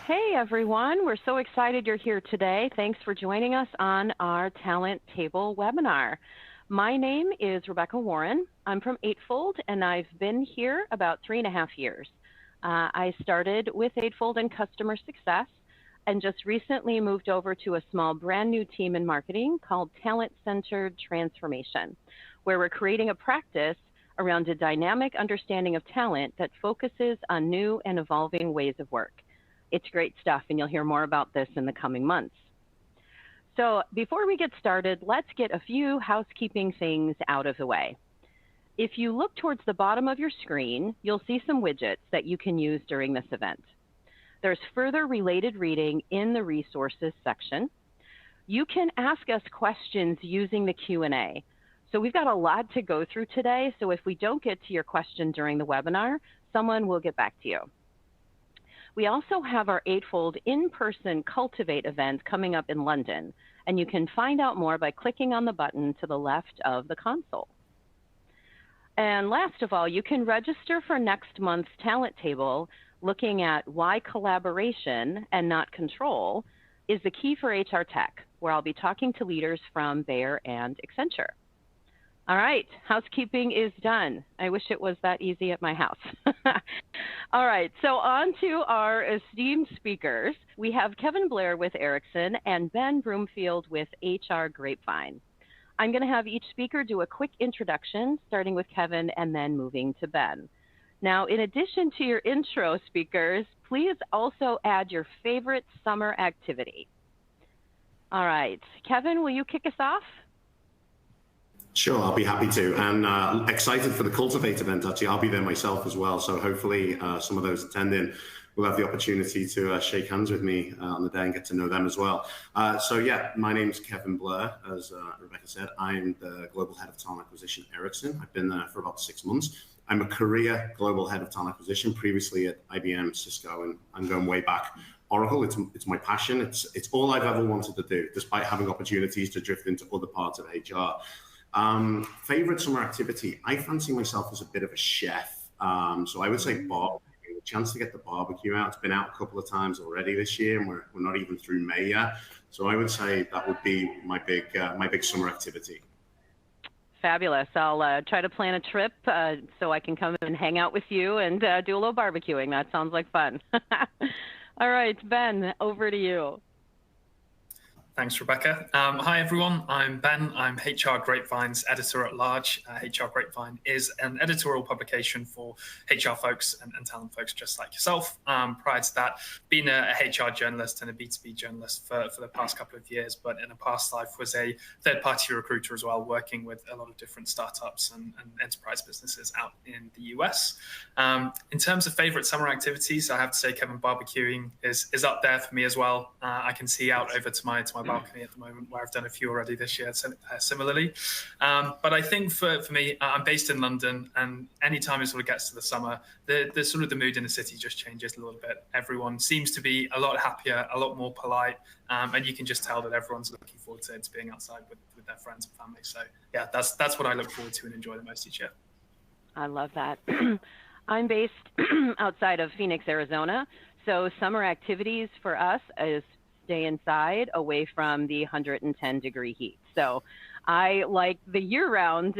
Hey everyone, we're so excited you're here today. Thanks for joining us on our Talent Table webinar. My name is Rebecca Warren. I'm from Eightfold and I've been here about 3.5 years. I started with Eightfold in customer success and just recently moved over to a small brand new team in marketing called Talent-Centered Transformation, where we're creating a practice around a dynamic understanding of talent that focuses on new and evolving ways of work. It's great stuff, and you'll hear more about this in the coming months. So before we get started, let's get a few housekeeping things out of the way. If you look towards the bottom of your screen, you'll see some widgets that you can use during this event. There's further related reading in the resources section. You can ask us questions using the Q&A. So we've got a lot to go through today, so if we don't get to your question during the webinar, someone will get back to you. We also have our Eightfold in-person Cultivate event coming up in London, and you can find out more by clicking on the button to the left of the console. And last of all, you can register for next month's Talent Table looking at why collaboration and not control is the key for HR tech, where I'll be talking to leaders from Bayer and Accenture. All right, housekeeping is done. I wish it was that easy at my house. All right, so on to our esteemed speakers. We have Kevin Blair with Ericsson and Ben Broomfield with HR Grapevine. I'm going to have each speaker do a quick introduction, starting with Kevin and then moving to Ben. Now, in addition to your intro speakers, please also add your favorite summer activity. All right, Kevin, will you kick us off? Sure, I'll be happy to, and excited for the Cultivate event. Actually, I'll be there myself as well, so hopefully some of those attending will have the opportunity to shake hands with me on the day and get to know them as well. So yeah, my name's Kevin Blair, as Rebecca said. I'm the Global Head of Talent Acquisition at Ericsson. I've been there for about 6 months. I'm a career Global Head of Talent Acquisition, previously at IBM, Cisco, and I'm going way back. Oracle, it's my passion. It's all I've ever wanted to do, despite having opportunities to drift into other parts of HR. Favorite summer activity, I fancy myself as a bit of a chef. So I would say barbecue, the chance to get the barbecue out. It's been out a couple of times already this year, and we're not even through May yet. So I would say that would be my big summer activity. Fabulous. I'll try to plan a trip so I can come and hang out with you and do a little barbecuing. That sounds like fun. All right, Ben, over to you. Thanks, Rebecca. Hi, everyone. I'm Ben. I'm HR Grapevine's editor-at-large. HR Grapevine is an editorial publication for HR folks and talent folks just like yourself. Prior to that, been a HR journalist and a B2B journalist for the past couple of years, but in a past life was a third-party recruiter as well, working with a lot of different startups and enterprise businesses out in the US. In terms of favorite summer activities, I have to say, Kevin, barbecuing is up there for me as well. I can see out over to my balcony at the moment, where I've done a few already this year similarly. But I think for me, I'm based in London, and anytime it sort of gets to the summer, the sort of the mood in the city just changes a little bit. Everyone seems to be a lot happier, a lot more polite, and you can just tell that everyone's looking forward to being outside with their friends and family. So yeah, that's what I look forward to and enjoy the most each year. I love that. I'm based outside of Phoenix, Arizona, so summer activities for us is stay inside away from the 110-degree heat. So I like the year-round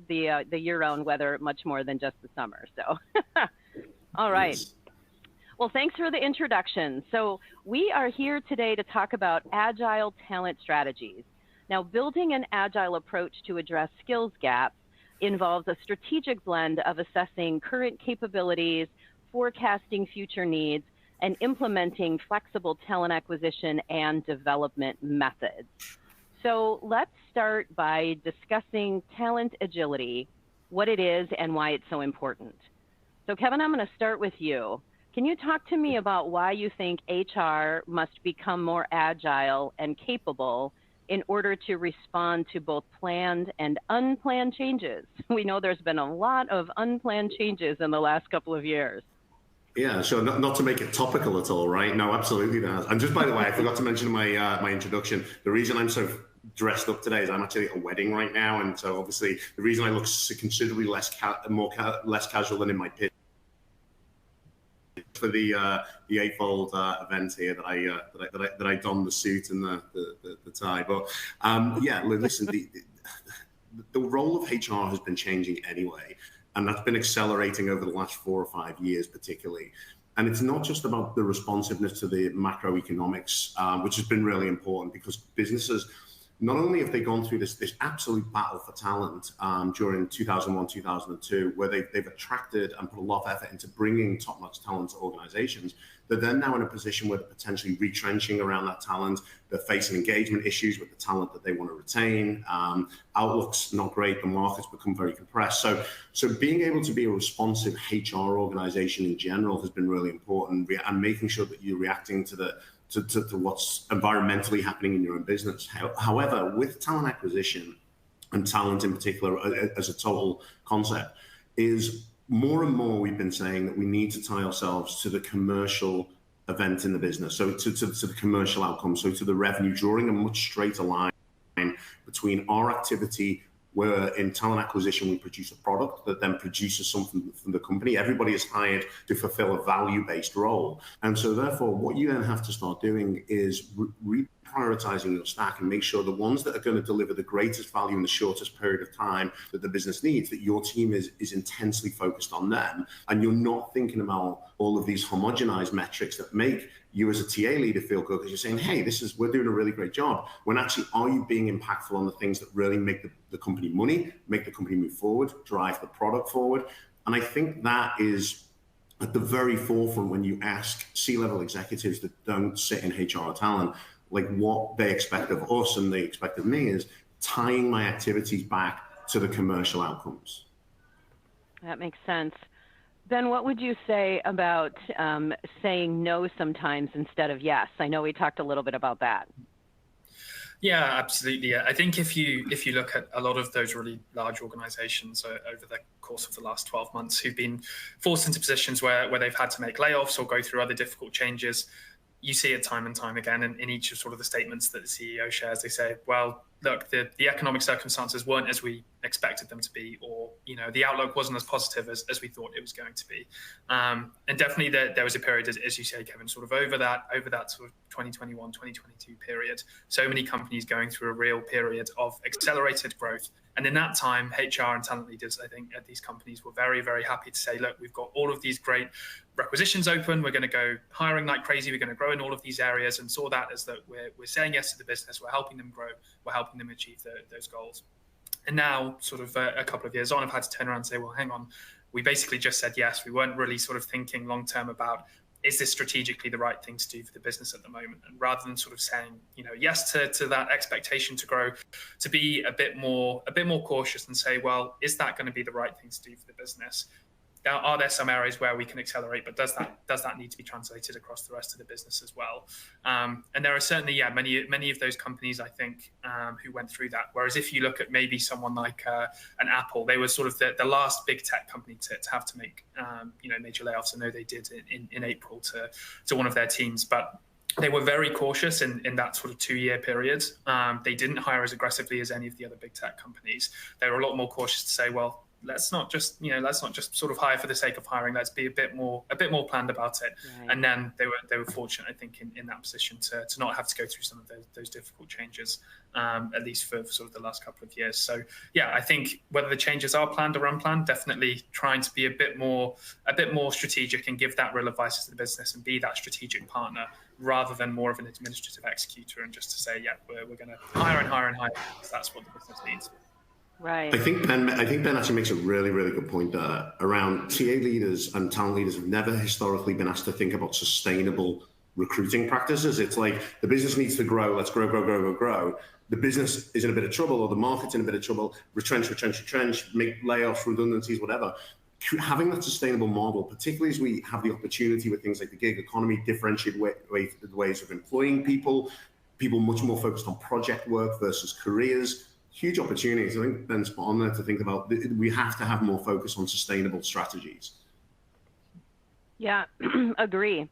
year-round weather much more than just the summer. So all right. Well, thanks for the introduction. So we are here today to talk about agile talent strategies. Now, building an agile approach to address skills gaps involves a strategic blend of assessing current capabilities, forecasting future needs, and implementing flexible talent acquisition and development methods. So let's start by discussing talent agility, what it is and why it's so important. So Kevin, I'm going to start with you. Can you talk to me about why you think HR must become more agile and capable in order to respond to both planned and unplanned changes? We know there's been a lot of unplanned changes in the last couple of years. Yeah, sure. Not to make it topical at all, right? No, absolutely that. And just by the way, I forgot to mention in my introduction, the reason I'm so dressed up today is I'm actually at a wedding right now, and so obviously the reason I look considerably less casual than in my pitch for the Eightfold event here that I donned the suit and the tie. But yeah, listen, the role of HR has been changing anyway, and that's been accelerating over the last 4 or 5 years particularly. And it's not just about the responsiveness to the macroeconomics, which has been really important, because businesses, not only have they gone through this absolute battle for talent during 2001, 2002, where they've attracted and put a lot of effort into bringing top-notch talent to organizations, they're then now in a position where they're potentially retrenching around that talent. They're facing engagement issues with the talent that they want to retain. Outlook's not great. The market's become very compressed. So being able to be a responsive HR organization in general has been really important, and making sure that you're reacting to what's environmentally happening in your own business. However, with talent acquisition, and talent in particular as a total concept, is more and more we've been saying that we need to tie ourselves to the commercial event in the business, so to the commercial outcome, so to the revenue, drawing a much straighter line between our activity, where in talent acquisition we produce a product that then produces something from the company. Everybody is hired to fulfill a value-based role. And so therefore, what you then have to start doing is reprioritizing your stack and make sure the ones that are going to deliver the greatest value in the shortest period of time that the business needs, that your team is intensely focused on them. And you're not thinking about all of these homogenized metrics that make you as a TA leader feel good, because you're saying, hey, we're doing a really great job. When actually, are you being impactful on the things that really make the company money, make the company move forward, drive the product forward? And I think that is at the very forefront when you ask C-level executives that don't sit in HR talent, like what they expect of us and they expect of me, is tying my activities back to the commercial outcomes. That makes sense. Ben, what would you say about saying no sometimes instead of yes? I know we talked a little bit about that. Yeah, absolutely. I think if you look at a lot of those really large organizations over the course of the last 12 months who've been forced into positions where they've had to make layoffs or go through other difficult changes, you see it time and time again in each of sort of the statements that the CEO shares. They say, well, look, the economic circumstances weren't as we expected them to be, or the outlook wasn't as positive as we thought it was going to be. And definitely there was a period, as you say, Kevin, sort of over that sort of 2021, 2022 period, so many companies going through a real period of accelerated growth. And in that time, HR and talent leaders, I think, at these companies were very, very happy to say, look, we've got all of these great requisitions open. We're going to go hiring like crazy. We're going to grow in all of these areas, and saw that as that we're saying yes to the business. We're helping them grow. We're helping them achieve those goals. And now, sort of a couple of years on, I've had to turn around and say, well, hang on. We basically just said yes. We weren't really sort of thinking long term about, is this strategically the right thing to do for the business at the moment? And rather than sort of saying, yes to that expectation to grow, to be a bit more cautious and say, well, is that going to be the right thing to do for the business? Now, are there some areas where we can accelerate, but does that need to be translated across the rest of the business as well? And there are certainly, many of those companies, I think, who went through that. Whereas if you look at maybe someone like an Apple, they were sort of the last big tech company to have to make major layoffs. I know they did in April to one of their teams, but they were very cautious in that sort of 2-year period. They didn't hire as aggressively as any of the other big tech companies. They were a lot more cautious to say, well, let's not just sort of hire for the sake of hiring. Let's be a bit more planned about it. Right. And then they were fortunate, I think, in that position to not have to go through some of those difficult changes, at least for sort of the last couple of years. So yeah, I think whether the changes are planned or unplanned, definitely trying to be a bit more strategic and give that real advice to the business and be that strategic partner, rather than more of an administrative executor and just to say, yeah, we're going to hire and hire and hire because that's what the business needs. Right. I think Ben actually makes a really, really good point there around TA leaders and talent leaders have never historically been asked to think about sustainable recruiting practices. It's like the business needs to grow. Let's grow. The business is in a bit of trouble, or the market's in a bit of trouble. Retrench, make layoffs, redundancies, whatever. Having that sustainable model, particularly as we have the opportunity with things like the gig economy, differentiated ways of employing people much more focused on project work versus careers. Huge opportunities. I think Ben's spot on there to think about. We have to have more focus on sustainable strategies. Yeah, agree.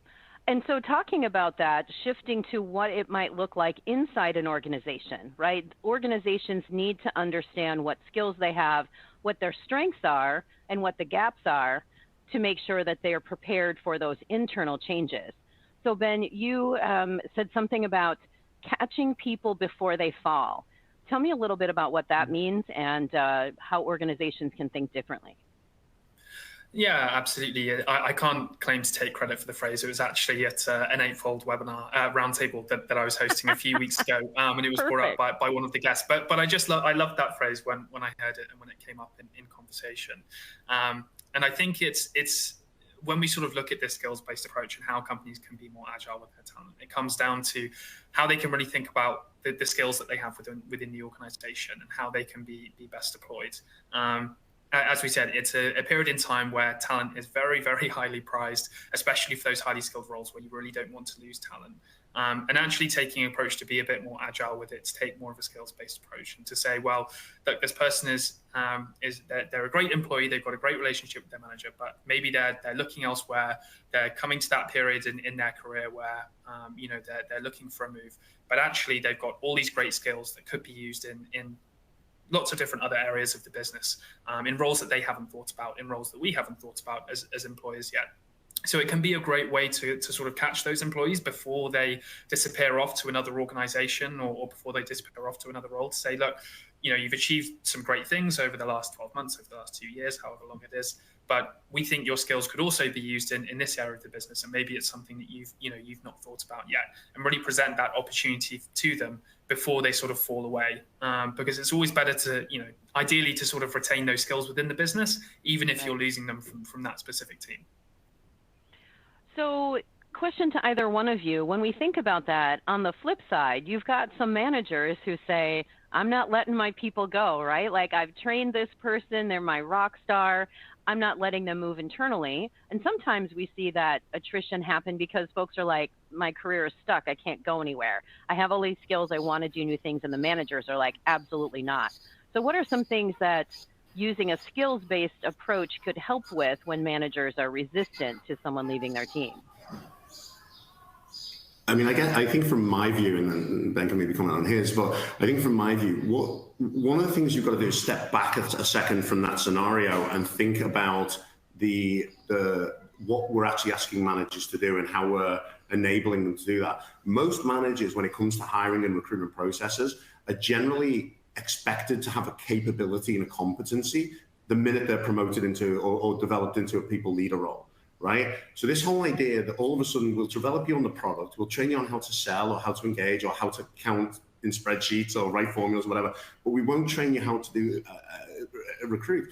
And so talking about that, shifting to what it might look like inside an organization, right? Organizations need to understand what skills they have, what their strengths are, and what the gaps are. to make sure that they are prepared for those internal changes. So Ben, you said something about catching people before they fall. Tell me a little bit about what that means and how organizations can think differently. Yeah, absolutely. I can't claim to take credit for the phrase. It was actually at an Eightfold webinar roundtable that I was hosting a few weeks ago, and it was brought up by one of the guests. But I loved that phrase when I heard it and when it came up in conversation. And I think it's when we sort of look at this skills-based approach and how companies can be more agile with their talent, it comes down to how they can really think about the skills that they have within the organization and how they can be best deployed. As we said, it's a period in time where talent is very, very highly prized, especially for those highly skilled roles where you really don't want to lose talent. And actually taking an approach to be a bit more agile with it, to take more of a skills-based approach and to say, well, look, this person they're a great employee, they've got a great relationship with their manager, but maybe they're looking elsewhere. They're coming to that period in their career where they're looking for a move, but actually they've got all these great skills that could be used in lots of different other areas of the business, in roles that they haven't thought about, in roles that we haven't thought about as employers yet. So it can be a great way to sort of catch those employees before they disappear off to another organization or before they disappear off to another role, to say, look, you've achieved some great things over the last 12 months, over the last 2 years, however long it is, but we think your skills could also be used in this area of the business, and maybe it's something that you've not thought about yet, and really present that opportunity to them before they sort of fall away, because it's always better to ideally to sort of retain those skills within the business, even if you're losing them from that specific team. So, question to either one of you, when we think about that, on the flip side, you've got some managers who say, I'm not letting my people go, right? Like, I've trained this person, they're my rock star, I'm not letting them move internally. And sometimes we see that attrition happen because folks are like, my career is stuck, I can't go anywhere. I have all these skills, I want to do new things, and the managers are like, absolutely not. So what are some things that using a skills-based approach could help with when managers are resistant to someone leaving their team? I mean, I think from my view, and then Ben can maybe comment on his, but I think from my view, one of the things you've got to do is step back a second from that scenario and think about what we're actually asking managers to do and how we're enabling them to do that. Most managers, when it comes to hiring and recruitment processes, are generally expected to have a capability and a competency the minute they're promoted into or developed into a people leader role, right? So this whole idea that all of a sudden we'll develop you on the product, we'll train you on how to sell or how to engage or how to count in spreadsheets or write formulas or whatever, but we won't train you how to do recruit.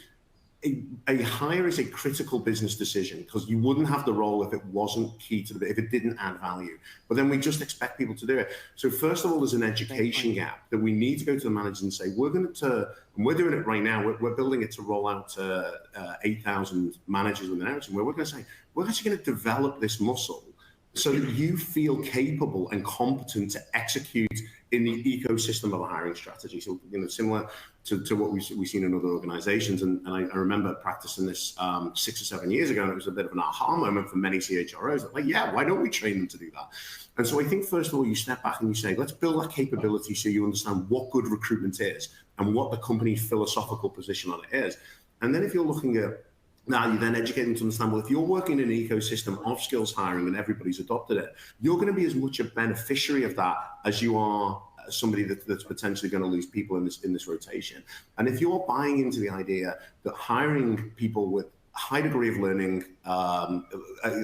A hire is a critical business decision because you wouldn't have the role if it wasn't key to if it didn't add value. But then we just expect people to do it. So first of all, there's an education gap that we need to go to the managers and say, we're doing it right now. We're building it to roll out to 8,000 managers within Ericsson, where we're going to say, we're actually going to develop this muscle so that you feel capable and competent to execute in the ecosystem of a hiring strategy. So, similar to what we've seen in other organizations. And I remember practicing this 6 or 7 years ago, and it was a bit of an aha moment for many CHROs. Like, yeah, why don't we train them to do that? And so I think, first of all, you step back and you say, let's build that capability so you understand what good recruitment is and what the company's philosophical position on it is. And then if you're looking at now, you then educate them to understand, well, if you're working in an ecosystem of skills hiring and everybody's adopted it, you're going to be as much a beneficiary of that as you are somebody that's potentially going to lose people in this rotation. And if you're buying into the idea that hiring people with a high degree of learning,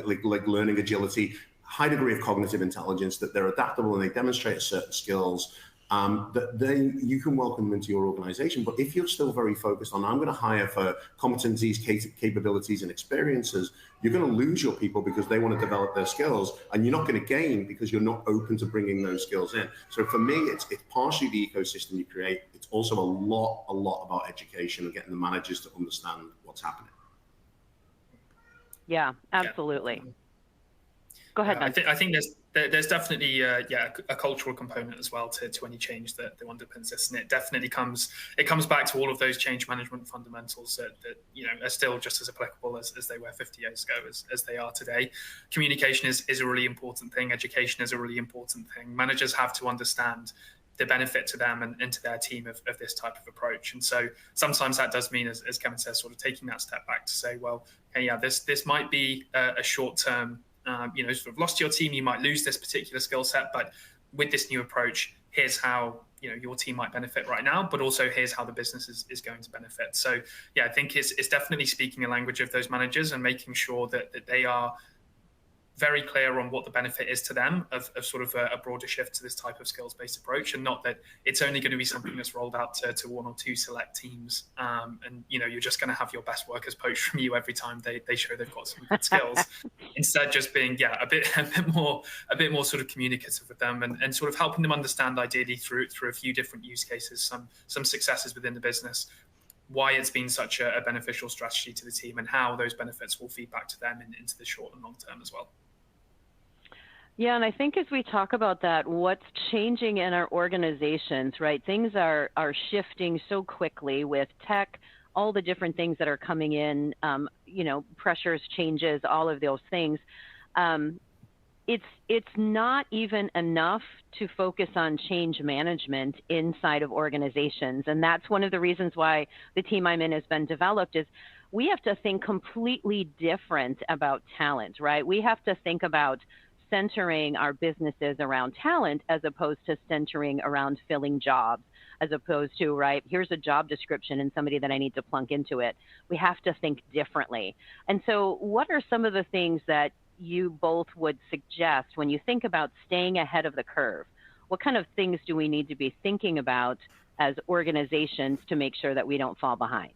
like learning agility, high degree of cognitive intelligence, that they're adaptable and they demonstrate certain skills, that you can welcome them into your organization. But if you're still very focused on, I'm going to hire for competencies, capabilities, and experiences, you're going to lose your people because they want to develop their skills, and you're not going to gain because you're not open to bringing those skills in. So for me, it's partially the ecosystem you create. It's also a lot about education and getting the managers to understand what's happening. Yeah, absolutely. Yeah. Go ahead. I think there's definitely a cultural component as well to any change that underpins this, and it definitely comes back to all of those change management fundamentals that are still just as applicable as they were 50 years ago as they are today. Communication is a really important thing. Education is a really important thing. Managers have to understand the benefit to them and to their team of this type of approach. And so sometimes that does mean, as Kevin says, sort of taking that step back to say, well, hey, yeah, this might be a short-term, sort of loss to your team. You might lose this particular skill set, but with this new approach, here's how your team might benefit right now, but also here's how the business is going to benefit. So yeah, I think it's definitely speaking a language of those managers and making sure that they are very clear on what the benefit is to them of sort of a broader shift to this type of skills-based approach, and not that it's only going to be something that's rolled out to one or two select teams, and you're just going to have your best workers poached from you every time they show they've got some good skills. Instead, just being a bit more sort of communicative with them and sort of helping them understand, ideally through a few different use cases, some successes within the business, why it's been such a beneficial strategy to the team, and how those benefits will feed back to them into the short and long term as well. Yeah, and I think as we talk about that, what's changing in our organizations, right? Things are shifting so quickly with tech, all the different things that are coming in, pressures, changes, all of those things. It's not even enough to focus on change management inside of organizations. And that's one of the reasons why the team I'm in has been developed is we have to think completely different about talent, right? We have to think about centering our businesses around talent as opposed to centering around filling jobs, as opposed to, right, here's a job description and somebody that I need to plunk into it. We have to think differently. And so what are some of the things that you both would suggest when you think about staying ahead of the curve? What kind of things do we need to be thinking about as organizations to make sure that we don't fall behind?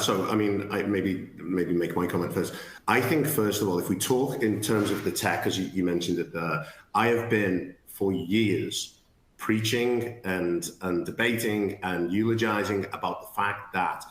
So, I mean, I maybe make my comment first. I think, first of all, if we talk in terms of the tech, as you mentioned it there, I have been for years preaching and debating and eulogizing about the fact that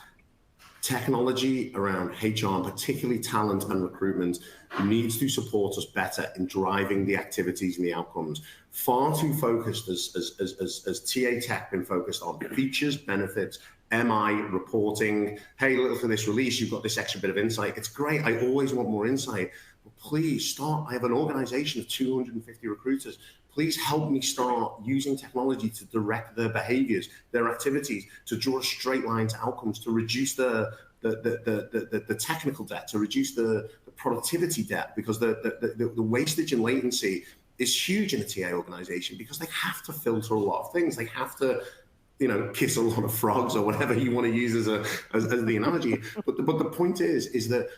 technology around HR, and particularly talent and recruitment, needs to support us better in driving the activities and the outcomes. Far too focused as TA Tech been focused on features, benefits, MI, reporting. Hey, look for this release, you've got this extra bit of insight. It's great. I always want more insight. But please start. I have an organization of 250 recruiters. Please help me start using technology to direct their behaviors, their activities, to draw a straight line to outcomes, to reduce the technical debt, to reduce the productivity debt, because the wastage and latency is huge in a TA organization because they have to filter a lot of things. They have to kiss a lot of frogs or whatever you want to use as the analogy. But the point is that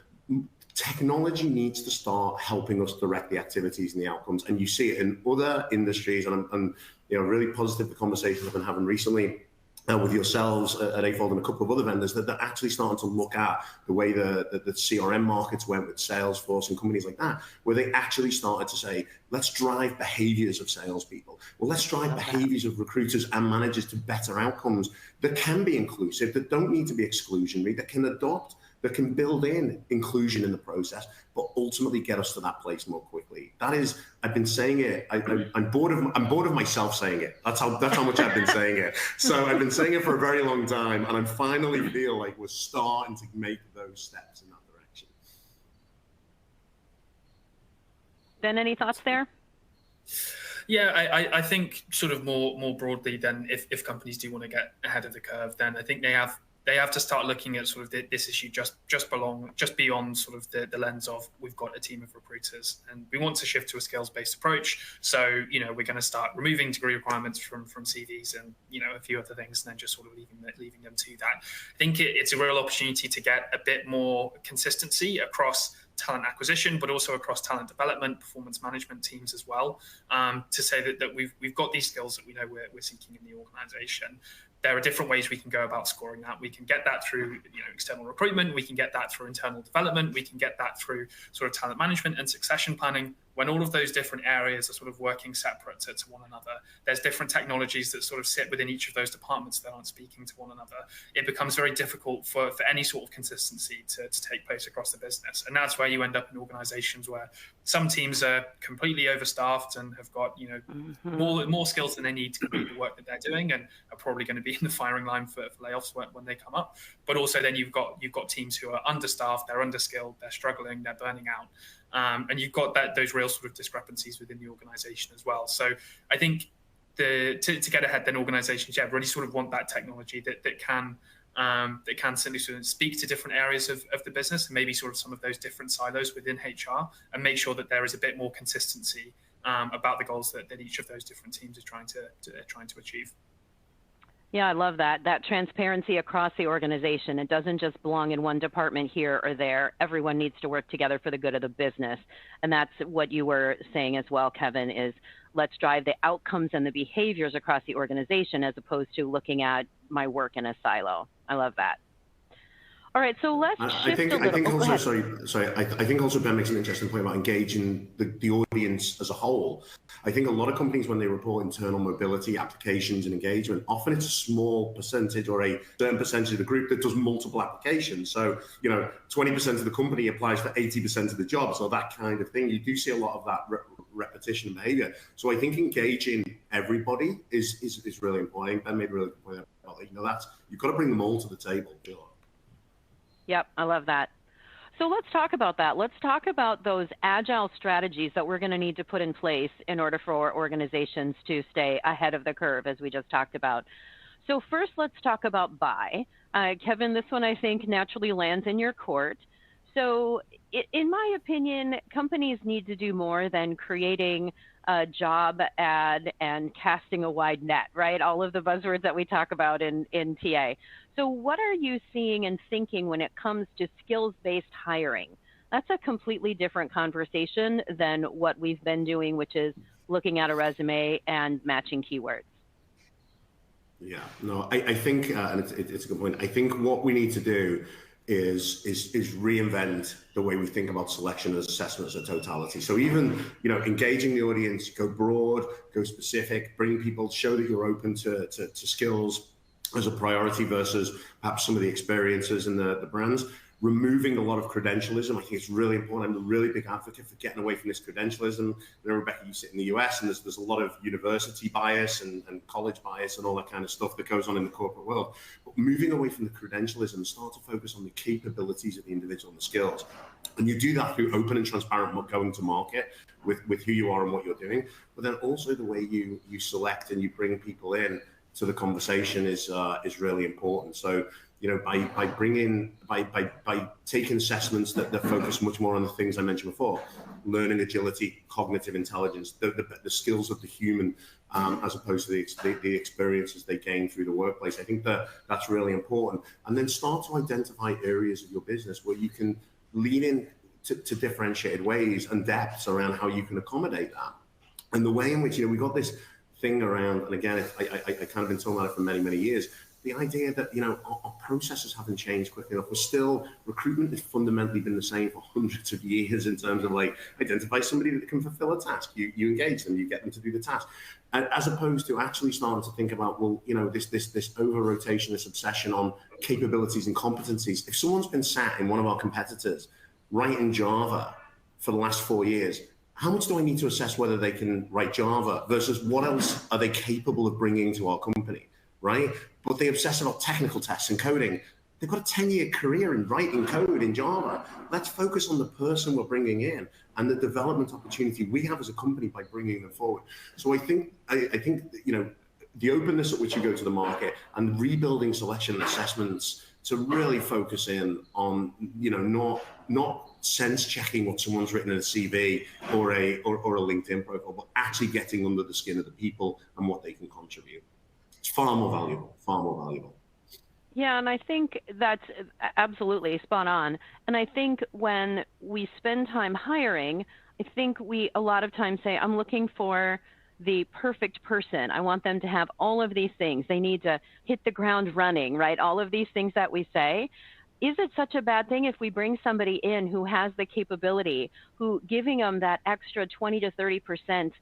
technology needs to start helping us direct the activities and the outcomes. And you see it in other industries, and I'm really positive the conversations I've been having recently with yourselves at Eightfold and a couple of other vendors that they're actually starting to look at the way the CRM markets went with Salesforce and companies like that, where they actually started to say, let's drive behaviors of salespeople. Well, let's drive behaviors of recruiters and managers to better outcomes that can be inclusive, that don't need to be exclusionary, that can adopt, that can build in inclusion in the process, but ultimately get us to that place more quickly. That is, I've been saying it. I'm bored of myself saying it. That's how much I've been saying it. So I've been saying it for a very long time, and I finally feel like we're starting to make those steps in that direction. Ben, any thoughts there? Yeah, I think sort of more broadly, then if companies do want to get ahead of the curve, then I think they have to start looking at sort of this issue just beyond sort of the lens of we've got a team of recruiters and we want to shift to a skills-based approach. So we're going to start removing degree requirements from CVs and a few other things, and then just sort of leaving them to that. I think it's a real opportunity to get a bit more consistency across talent acquisition, but also across talent development, performance management teams as well, to say that we've got these skills that we know we're seeking in the organization. There are different ways we can go about scoring that. We can get that through external recruitment. We can get that through internal development. We can get that through sort of talent management and succession planning. When all of those different areas are sort of working separate to one another, there's different technologies that sort of sit within each of those departments that aren't speaking to one another. It becomes very difficult for any sort of consistency to take place across the business. And that's where you end up in organizations where some teams are completely overstaffed and have got more skills than they need to complete the work that they're doing, and are probably going to be in the firing line for layoffs when they come up. But also then you've got teams who are understaffed, they're underskilled, they're struggling, they're burning out. And you've got those real sort of discrepancies within the organization as well. So I think to get ahead, then organizations really sort of want that technology that can certainly sort of speak to different areas of the business, and maybe sort of some of those different silos within HR, and make sure that there is a bit more consistency about the goals that each of those different teams is trying to achieve. Yeah, I love that transparency across the organization. It doesn't just belong in one department here or there. Everyone needs to work together for the good of the business. And that's what you were saying as well, Kevin, is let's drive the outcomes and the behaviors across the organization as opposed to looking at my work in a silo. I love that. All right, so let's shift a little. I think I think also Ben makes an interesting point about engaging the audience as a whole. I think a lot of companies, when they report internal mobility applications and engagement, often it's a small percentage or a certain percentage of the group that does multiple applications. So, 20% of the company applies for 80% of the jobs, or that kind of thing. You do see a lot of that repetition and behavior. So I think engaging everybody is really important. Ben made a really good point about that. You've got to bring them all to the table. Yep, I love that. So let's talk about that. Let's talk about those agile strategies that we're going to need to put in place in order for organizations to stay ahead of the curve, as we just talked about. So first, let's talk about buy. Kevin, this one I think naturally lands in your court. So in my opinion, companies need to do more than creating a job ad and casting a wide net, right? All of the buzzwords that we talk about in TA. So what are you seeing and thinking when it comes to skills-based hiring? That's a completely different conversation than what we've been doing, which is looking at a resume and matching keywords. Yeah, no, I think, and it's a good point. I think what we need to do is reinvent the way we think about selection as assessment as a totality. So even, engaging the audience, go broad, go specific, bring people, show that you're open to skills as a priority versus perhaps some of the experiences and the brands. Removing a lot of credentialism. I think it's really important. I'm a really big advocate for getting away from this credentialism. Rebecca, you sit in the US, and there's a lot of university bias and college bias and all that kind of stuff that goes on in the corporate world. But moving away from the credentialism, start to focus on the capabilities of the individual and the skills. And you do that through open and transparent going to market with who you are and what you're doing. But then also the way you select and you bring people in to the conversation is really important. So, by taking assessments that focus much more on the things I mentioned before, learning agility, cognitive intelligence, the skills of the human, as opposed to the experiences they gain through the workplace. I think that's really important. And then start to identify areas of your business where you can lean in to differentiated ways and depths around how you can accommodate that. And the way in which, we got this thing around, and again, I kind of been talking about it for many, many years, the idea that, our processes haven't changed quickly enough. Recruitment has fundamentally been the same for hundreds of years in terms of identify somebody that can fulfill a task. You engage them, you get them to do the task. As opposed to actually starting to think about, this over-rotation, this obsession on capabilities and competencies. If someone's been sat in one of our competitors writing Java for the last 4 years, how much do I need to assess whether they can write Java versus what else are they capable of bringing to our company, right? But they obsess about technical tests and coding. They've got a 10-year career in writing code in Java. Let's focus on the person we're bringing in and the development opportunity we have as a company by bringing them forward. So I think the openness at which you go to the market and rebuilding selection and assessments to really focus in on, not sense checking what someone's written in a CV or a LinkedIn profile, but actually getting under the skin of the people and what they can contribute. It's far more valuable. Yeah, and I think that's absolutely spot on. And I think when we spend time hiring, I think we a lot of times say, I'm looking for the perfect person. I want them to have all of these things. They need to hit the ground running, right? All of these things that we say. Is it such a bad thing if we bring somebody in who has the capability, who giving them that extra 20 to 30%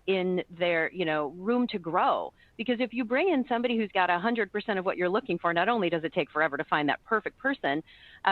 in their, room to grow. Because if you bring in somebody who's got 100% of what you're looking for, not only does it take forever to find that perfect person,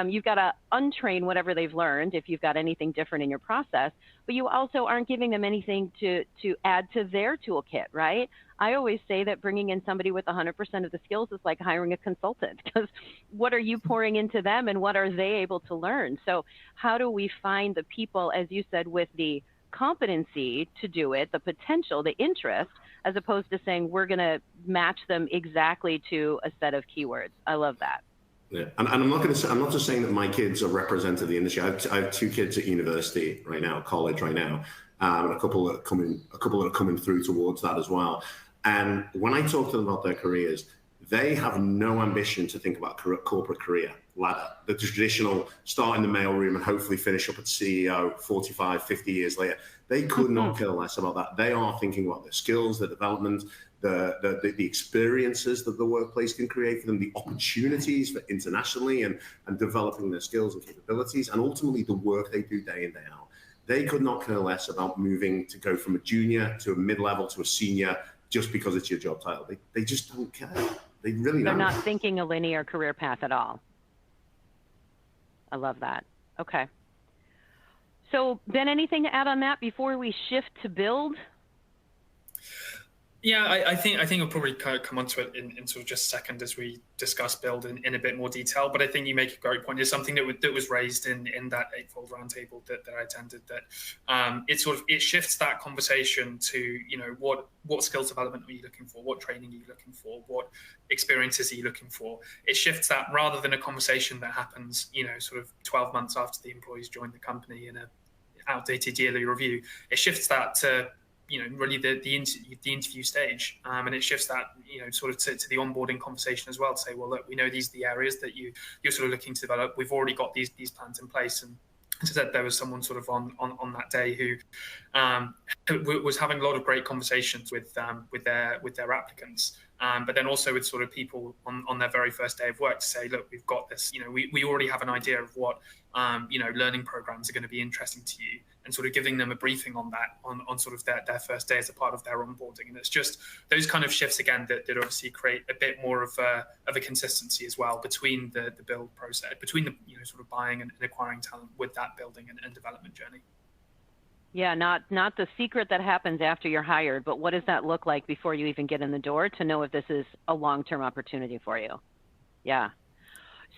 you've got to untrain whatever they've learned if you've got anything different in your process, but you also aren't giving them anything to add to their toolkit, right? I always say that bringing in somebody with 100% of the skills is like hiring a consultant, because what are you pouring into them and what are they able to learn? So how do we find the people, as you said, with the competency to do it, the potential, the interest, as opposed to saying we're going to match them exactly to a set of keywords? I love that. Yeah, and I'm not just saying that my kids are represented in the industry. I have two kids at university right now, college right now, and a couple that are coming through towards that as well. And when I talk to them about their careers, they have no ambition to think about corporate career ladder, the traditional start in the mailroom and hopefully finish up at CEO 45, 50 years later. They could not care less about that. They are thinking about their skills, their development, the experiences that the workplace can create for them, the opportunities for internationally and developing their skills and capabilities, and ultimately the work they do day in, day out. They could not care less about moving to go from a junior to a mid-level to a senior just because it's your job title. They just don't care. They really don't. They're not thinking a linear career path at all. I love that. Okay. So Ben, anything to add on that before we shift to build? Yeah, I think I'll probably come onto it in sort of just a second as we discuss build in a bit more detail. But I think you make a great point. It's something that was raised in that Eightfold roundtable that I attended. That it shifts that conversation to what skills development are you looking for, what training are you looking for, what experiences are you looking for. It shifts that rather than a conversation that happens sort of 12 months after the employees join the company in a outdated yearly review. It shifts that to really the interview stage, and it shifts that sort of to the onboarding conversation as well, to say, well, look, we know these are the areas that you're sort of looking to develop. We've already got these plans in place. And as I said, there was someone sort of on that day who was having a lot of great conversations with their applicants, but then also with sort of people on their very first day of work to say, look, we've got this. We already have an idea of what learning programs are going to be interesting to you, and sort of giving them a briefing on that on sort of their first day as a part of their onboarding. And it's just those kind of shifts again that obviously create a bit more of a consistency as well between the build process, between the sort of buying and acquiring talent with that building and development journey. Yeah, not the secret that happens after you're hired, but what does that look like before you even get in the door to know if this is a long-term opportunity for you? Yeah.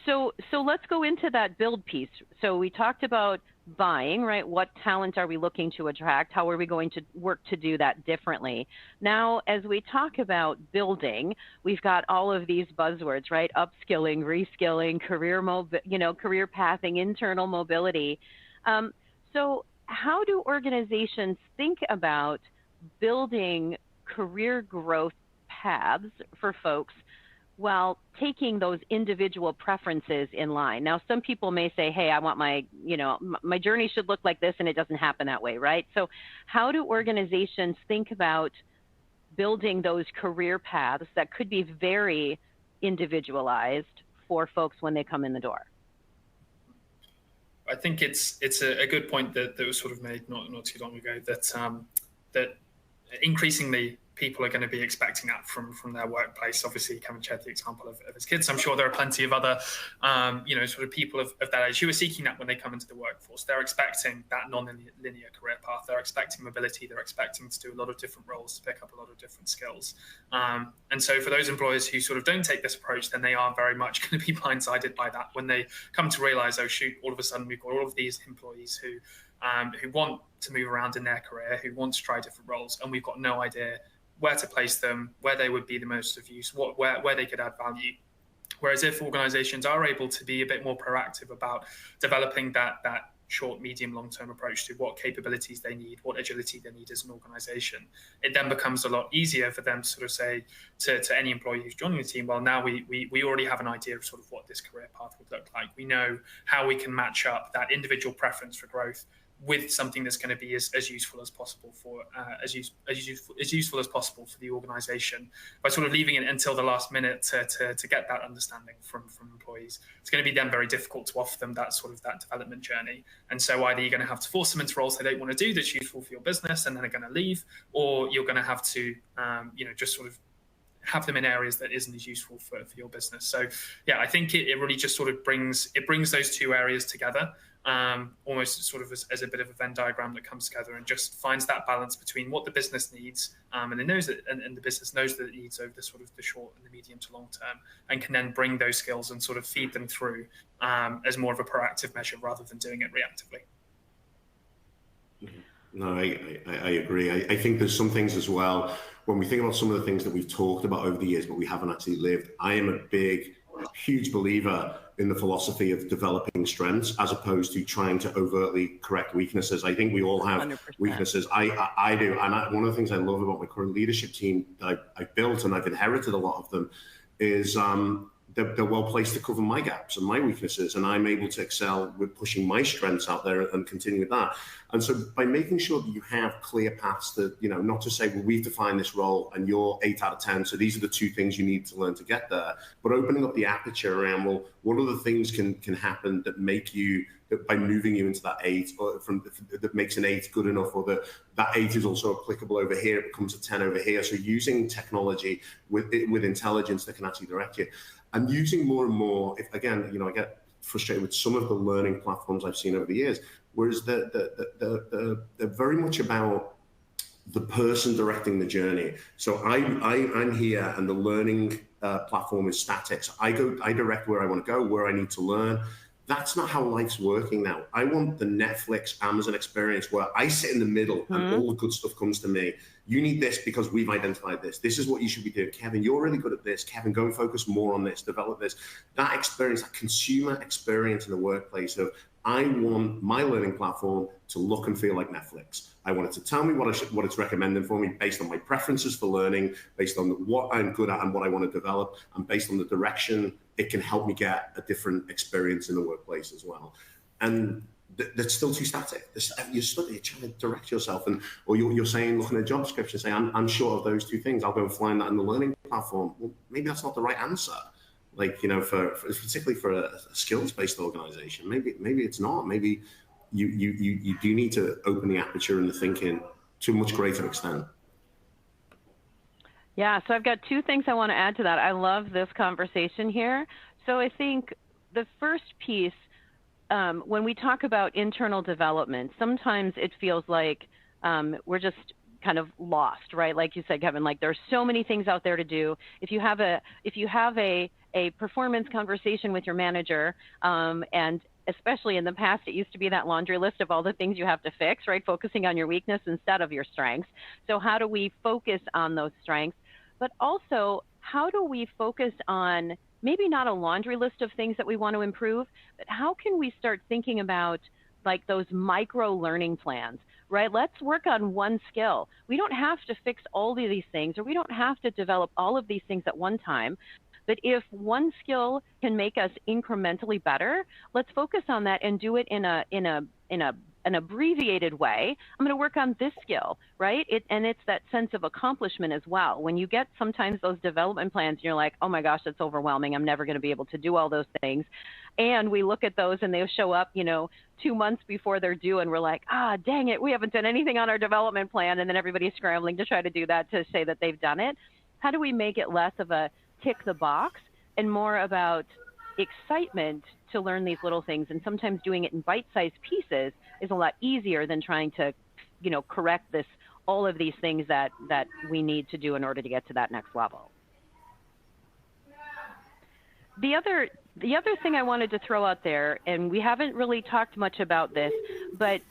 So let's go into that build piece. So we talked about buying, right? What talent are we looking to attract? How are we going to work to do that differently? Now, as we talk about building, we've got all of these buzzwords, right? Upskilling, reskilling, career pathing, internal mobility. So how do organizations think about building career growth paths for folks while taking those individual preferences in line? Now, some people may say, hey, I want my journey should look like this, and it doesn't happen that way, right? So how do organizations think about building those career paths that could be very individualized for folks when they come in the door? I think it's a good point that was sort of made not too long ago, that increasingly people are going to be expecting that from their workplace. Obviously, Kevin shared the example of his kids. I'm sure there are plenty of other, sort of people of that age who are seeking that when they come into the workforce. They're expecting that non-linear career path. They're expecting mobility. They're expecting to do a lot of different roles, to pick up a lot of different skills. And so for those employers who sort of don't take this approach, then they are very much going to be blindsided by that when they come to realize, oh, shoot, all of a sudden we've got all of these employees who want to move around in their career, who want to try different roles, and we've got no idea where to place them, where they would be the most of use, where they could add value. Whereas if organizations are able to be a bit more proactive about developing that short, medium, long-term approach to what capabilities they need, what agility they need as an organization, it then becomes a lot easier for them to sort of say to any employee who's joining the team, well, now we already have an idea of sort of what this career path would look like. We know how we can match up that individual preference for growth with something that's going to be as useful as possible for as useful as possible for the organization. By sort of leaving it until the last minute to get that understanding from employees, it's going to be then very difficult to offer them that development journey. And so either you're going to have to force them into roles they don't want to do that's useful for your business, and then they're going to leave, or you're going to have to just sort of have them in areas that isn't as useful for your business. So yeah, I think it really just sort of brings those two areas together, almost sort of as a bit of a Venn diagram that comes together and just finds that balance between what the business needs, and it knows that, and the business knows that it needs over the sort of the short and the medium to long term, and can then bring those skills and sort of feed them through as more of a proactive measure rather than doing it reactively. No, I agree. I think there's some things as well, when we think about some of the things that we've talked about over the years, but we haven't actually lived. I am a huge believer in the philosophy of developing strengths as opposed to trying to overtly correct weaknesses. I think we all have 100%. Weaknesses. I do. And one of the things I love about my current leadership team that I built, and I've inherited a lot of them, is they're well placed to cover my gaps and my weaknesses, and I'm able to excel with pushing my strengths out there and continue with that. And so by making sure that you have clear paths that, not to say, well, we've defined this role and you're 8 out of 10, so these are the 2 things you need to learn to get there, but opening up the aperture around, well, what other things can happen that make you, that by moving you into that 8, or that makes an 8 good enough, or that 8 is also applicable over here, it becomes a 10 over here. So using technology with intelligence that can actually direct you. And using more and more, I get frustrated with some of the learning platforms I've seen over the years, whereas they're very much about the person directing the journey. So I'm here, and the learning platform is static. So I direct where I want to go, where I need to learn. That's not how life's working now. I want the Netflix, Amazon experience where I sit in the middle and all the good stuff comes to me. You need this because we've identified this. This is what you should be doing. Kevin, you're really good at this. Kevin, go and focus more on this, develop this. That experience, that consumer experience in the workplace of, I want my learning platform to look and feel like Netflix. I want it to tell me what it's recommending for me based on my preferences for learning, based on what I'm good at and what I want to develop, and based on the direction it can help me get a different experience in the workplace as well. And that's still too static. You're trying to direct yourself, or you're saying, looking at a job description, saying, I'm short of those 2 things. I'll go and find that in the learning platform. Well, maybe that's not the right answer. Particularly for a skills-based organization, maybe it's not. Maybe you do need to open the aperture and the thinking to a much greater extent. Yeah, so I've got 2 things I want to add to that. I love this conversation here. So I think the first piece, when we talk about internal development, sometimes it feels like we're just kind of lost, right? Like you said, Kevin, like there's so many things out there to do. If you have a performance conversation with your manager, and especially in the past, it used to be that laundry list of all the things you have to fix, right? Focusing on your weakness instead of your strengths. So how do we focus on those strengths? But also, how do we focus on maybe not a laundry list of things that we want to improve, but how can we start thinking about like those micro learning plans, right? Let's work on one skill. We don't have to fix all of these things, or we don't have to develop all of these things at one time. But if one skill can make us incrementally better, let's focus on that and do it in an abbreviated way. I'm going to work on this skill, right? And it's that sense of accomplishment as well. When you get sometimes those development plans, and you're like, oh my gosh, that's overwhelming. I'm never going to be able to do all those things. And we look at those and they show up, 2 months before they're due, and we're like, dang it, we haven't done anything on our development plan. And then everybody's scrambling to try to do that to say that they've done it. How do we make it less of a tick the box and more about excitement to learn these little things? And sometimes doing it in bite-sized pieces is a lot easier than trying to, correct all of these things that we need to do in order to get to that next level. The other thing I wanted to throw out there, and we haven't really talked much about this, but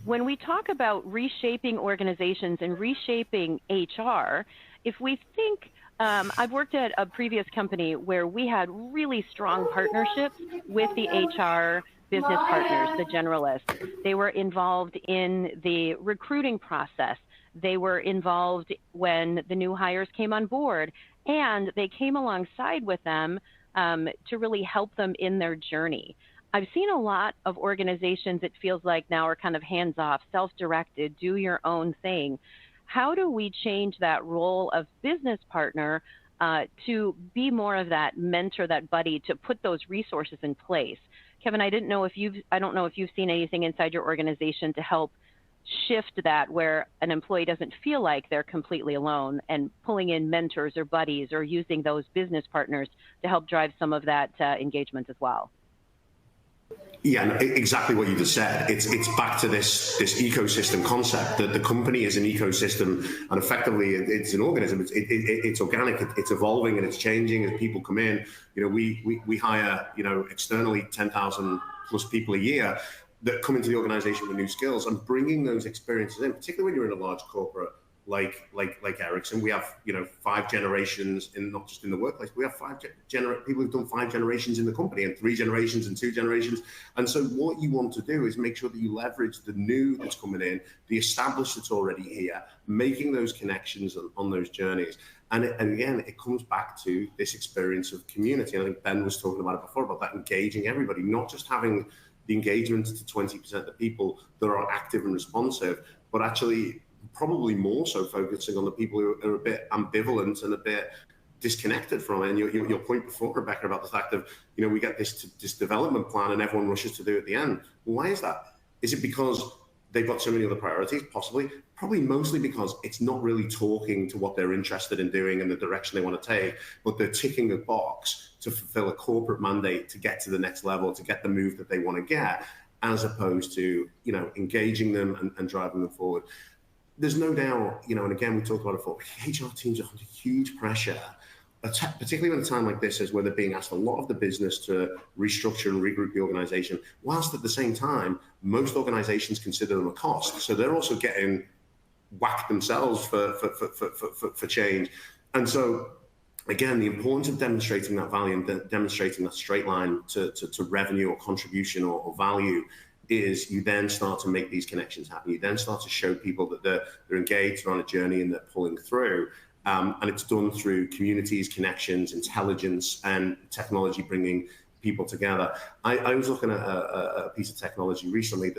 when we talk about reshaping organizations and reshaping HR, if we think, I've worked at a previous company where we had really strong partnerships with the HR business partners, the generalists. They were involved in the recruiting process. They were involved when the new hires came on board, and they came alongside with them to really help them in their journey. I've seen a lot of organizations, it feels like now, are kind of hands off, self-directed, do your own thing. How do we change that role of business partner to be more of that mentor, that buddy, to put those resources in place? Kevin, I don't know if you've seen anything inside your organization to help shift that, where an employee doesn't feel like they're completely alone, and pulling in mentors or buddies or using those business partners to help drive some of that engagement as well. Yeah, exactly what you just said. It's back to this ecosystem concept, that the company is an ecosystem, and effectively it's an organism. It's organic, it's evolving, and it's changing as people come in. We hire externally 10,000 plus people a year that come into the organization with new skills, and bringing those experiences in, particularly when you're in a large corporate like Ericsson. We have 5 generations not just in the workplace. We have people who've done 5 generations in the company, and 3 generations and 2 generations. And so what you want to do is make sure that you leverage the new that's coming in, the established that's already here, making those connections on those journeys. And again, it comes back to this experience of community. And I think Ben was talking about it before, about that engaging everybody, not just having the engagement to 20% of the people that are active and responsive, but actually probably more so focusing on the people who are a bit ambivalent and a bit disconnected from it. And your point before, Rebecca, about the fact of, we get this development plan and everyone rushes to do it at the end. Why is that? Is it because they've got so many other priorities? Possibly. Probably mostly because it's not really talking to what they're interested in doing and the direction they want to take, but they're ticking a box to fulfill a corporate mandate to get to the next level, to get the move that they want to get, as opposed to, engaging them and driving them forward. There's no doubt, and again, we talked about it before, HR teams are under huge pressure, particularly at a time like this, as where they're being asked a lot of the business to restructure and regroup the organization, whilst at the same time, most organizations consider them a cost. So they're also getting whacked themselves for change. And so, again, the importance of demonstrating that value and demonstrating that straight line to revenue or contribution or value is, you then start to make these connections happen. You then start to show people that they're engaged, they're on a journey, and they're pulling through. And it's done through communities, connections, intelligence, and technology bringing people together. I was looking at a piece of technology recently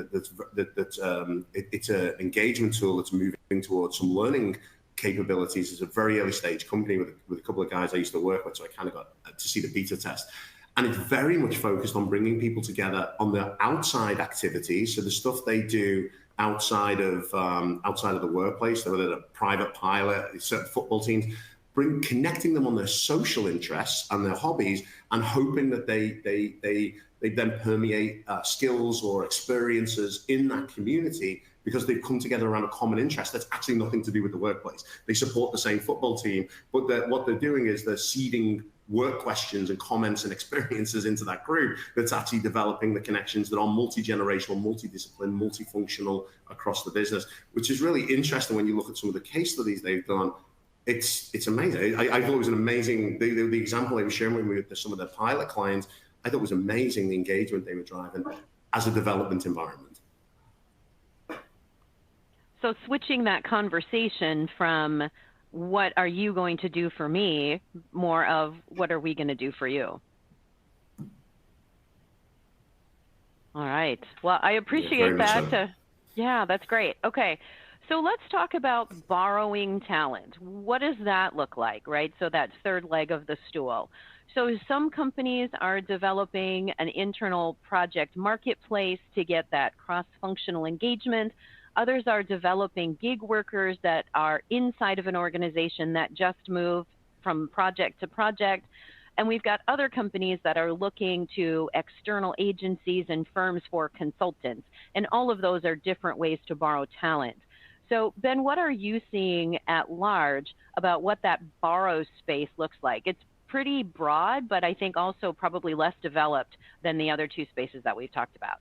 it's an engagement tool that's moving towards some learning capabilities. It's a very early stage company with a couple of guys I used to work with, so I kind of got to see the beta test. And it's very much focused on bringing people together on their outside activities, so the stuff they do outside of the workplace, whether they're a private pilot, certain football teams, connecting them on their social interests and their hobbies, and hoping that they then permeate skills or experiences in that community, because they've come together around a common interest that's actually nothing to do with the workplace. They support the same football team, but what they're doing is they're seeding work questions and comments and experiences into that group that's actually developing the connections that are multi-generational, multidiscipline, multifunctional across the business, which is really interesting when you look at some of the case studies they've done. It's amazing. I thought it was an amazing, the example they were sharing with me with some of their pilot clients, I thought it was amazing, the engagement they were driving as a development environment. So switching that conversation from what are you going to do for me, more of what are we going to do for you? All right. Well, I appreciate that. So. Yeah, that's great. Okay. So let's talk about borrowing talent. What does that look like, right? So that third leg of the stool. So some companies are developing an internal project marketplace to get that cross-functional engagement. Others are developing gig workers that are inside of an organization that just move from project to project. And we've got other companies that are looking to external agencies and firms for consultants. And all of those are different ways to borrow talent. So Ben, what are you seeing at large about what that borrow space looks like? It's pretty broad, but I think also probably less developed than the other two spaces that we've talked about.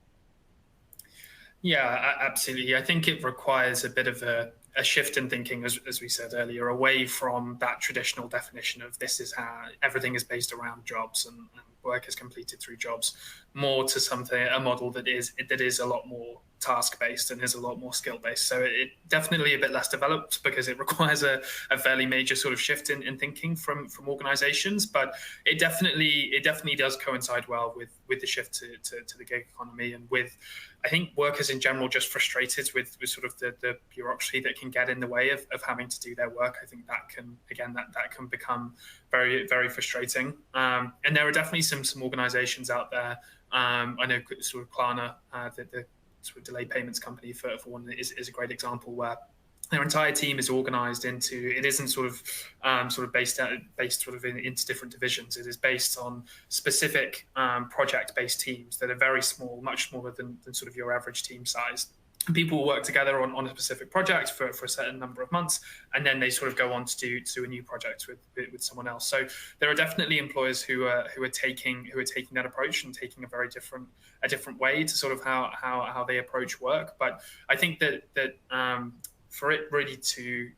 Yeah, absolutely. I think it requires a bit of a shift in thinking, as we said earlier, away from that traditional definition of this is how everything is based around jobs and work is completed through jobs, more to a model that is a lot more task-based and is a lot more skill-based. So it definitely a bit less developed because it requires a fairly major sort of shift in thinking from organizations, but it definitely does coincide well with the shift to the gig economy, and with, I think, workers in general just frustrated with sort of the bureaucracy that can get in the way of having to do their work. I think that can become very, very frustrating. And there are definitely some organizations out there. I know sort of Klarna, the sort of delay payments company for one, is a great example where their entire team is organized into, it isn't sort of based sort of into different divisions. It is based on specific project-based teams that are very small, much smaller than sort of your average team size. And people will work together on a specific project for a certain number of months, and then they sort of go on to do a new project with someone else. So there are definitely employers who are taking that approach and taking a very different way to sort of how they approach work. But I think that for it really to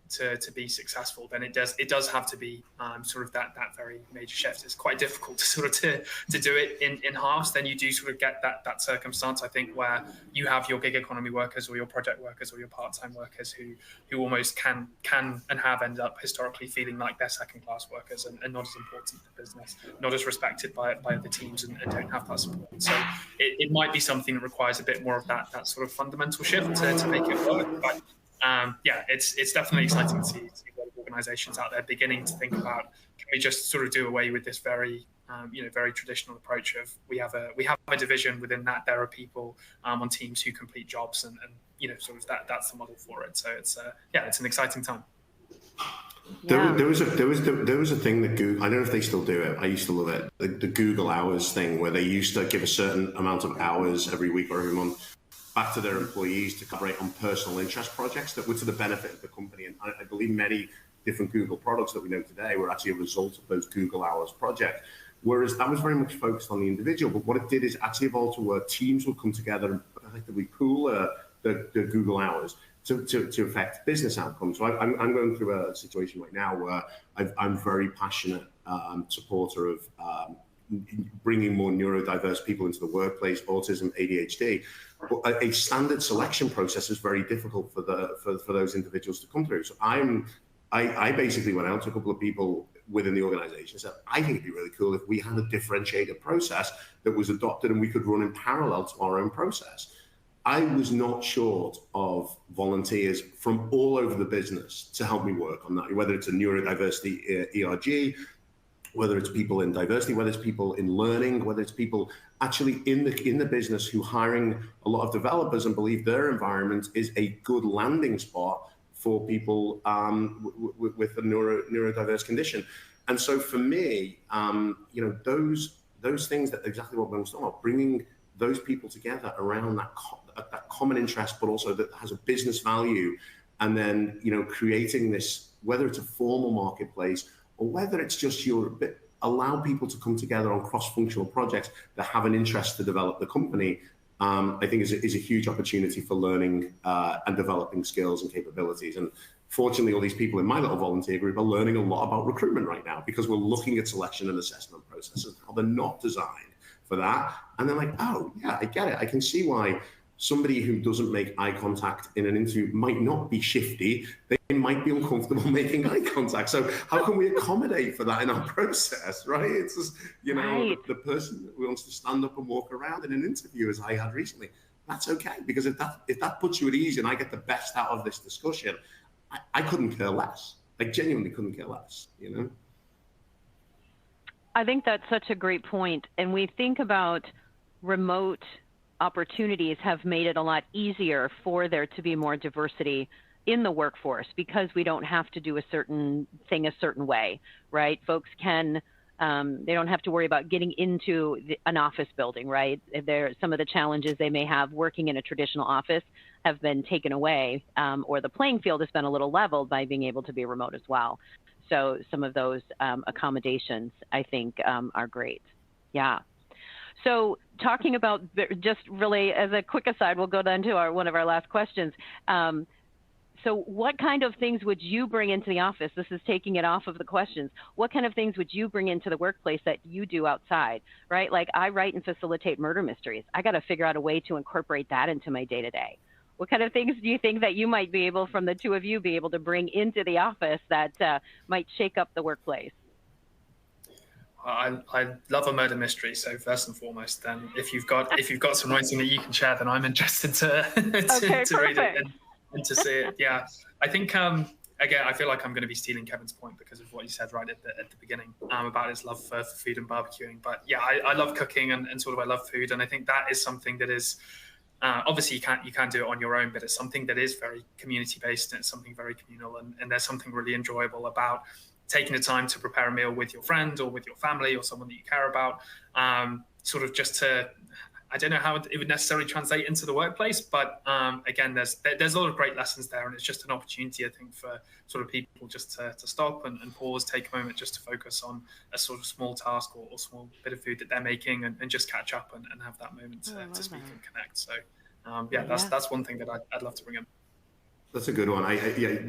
be successful, then it does have to be sort of that very major shift. It's quite difficult to sort of to do it in halves. Then you do sort of get that circumstance, I think, where you have your gig economy workers or your project workers or your part-time workers who almost can and have ended up historically feeling like they're second-class workers and not as important to the business, not as respected by the teams, and don't have that support. So it might be something that requires a bit more of that sort of fundamental shift to make it work. But it's definitely exciting to see a lot of organizations out there beginning to think about, can we just sort of do away with this very very traditional approach of we have a division, within that there are people on teams who complete jobs, and sort of that's the model for it. So it's an exciting time. There was a thing that Google, I don't know if they still do it, I used to love it, the Google Hours thing, where they used to give a certain amount of hours every week or every month back to their employees to collaborate on personal interest projects that were to the benefit of the company. And I believe many different Google products that we know today were actually a result of those Google Hours projects. Whereas that was very much focused on the individual, but what it did is actually evolve to where teams would come together and effectively pool the Google Hours to affect business outcomes. So I'm going through a situation right now where I'm very passionate supporter of bringing more neurodiverse people into the workplace, autism, ADHD. But a standard selection process is very difficult for those individuals to come through. So I basically went out to a couple of people within the organization and said, I think it'd be really cool if we had a differentiated process that was adopted and we could run in parallel to our own process. I was not short of volunteers from all over the business to help me work on that, whether it's a neurodiversity ERG, whether it's people in diversity, whether it's people in learning, whether it's people actually in the business who hiring a lot of developers and believe their environment is a good landing spot for people with a neurodiverse condition. And so for me, those things, that exactly what Ben was talking about, bringing those people together around that common interest, but also that has a business value, and then creating this, whether it's a formal marketplace or whether it's just allow people to come together on cross-functional projects that have an interest to develop the company, I think is a huge opportunity for learning and developing skills and capabilities. And fortunately, all these people in my little volunteer group are learning a lot about recruitment right now, because we're looking at selection and assessment processes, how they're not designed for that. And they're like, oh yeah, I get it. I can see why somebody who doesn't make eye contact in an interview might not be shifty. They might be uncomfortable making eye contact. So how can we accommodate for that in our process, right? It's just, right. The person who wants to stand up and walk around in an interview, as I had recently, that's okay. Because if that puts you at ease and I get the best out of this discussion, I couldn't care less. I genuinely couldn't care less, I think that's such a great point. And we think about remote opportunities have made it a lot easier for there to be more diversity in the workforce, because we don't have to do a certain thing a certain way, right? Folks can, they don't have to worry about getting into an office building, right? Some of the challenges they may have working in a traditional office have been taken away, or the playing field has been a little leveled by being able to be remote as well. So some of those accommodations, I think, are great. Yeah. So talking about, just really as a quick aside, we'll go down to one of our last questions. So what kind of things would you bring into the office? This is taking it off of the questions. What kind of things would you bring into the workplace that you do outside, right? Like I write and facilitate murder mysteries. I got to figure out a way to incorporate that into my day-to-day. What kind of things do you think that you might be able, from the two of you, be able to bring into the office that might shake up the workplace? I love a murder mystery. So first and foremost, then if you've got some writing that you can share, then I'm interested to read it and to see it. Yeah, I think again, I feel like I'm going to be stealing Kevin's point because of what he said right at the beginning about his love for food and barbecuing. But yeah, I love cooking and sort of I love food, and I think that is something that is. Obviously, you can't do it on your own, but it's something that is very community based and it's something very communal. And there's something really enjoyable about taking the time to prepare a meal with your friend or with your family or someone that you care about, sort of just to, I don't know how it would necessarily translate into the workplace, but again, there's a lot of great lessons there, and it's just an opportunity, I think, for sort of people just to stop and pause, take a moment just to focus on a sort of small task or small bit of food that they're making and just catch up and have that moment to speak and connect. So that's one thing that I'd love to bring in. That's a good one.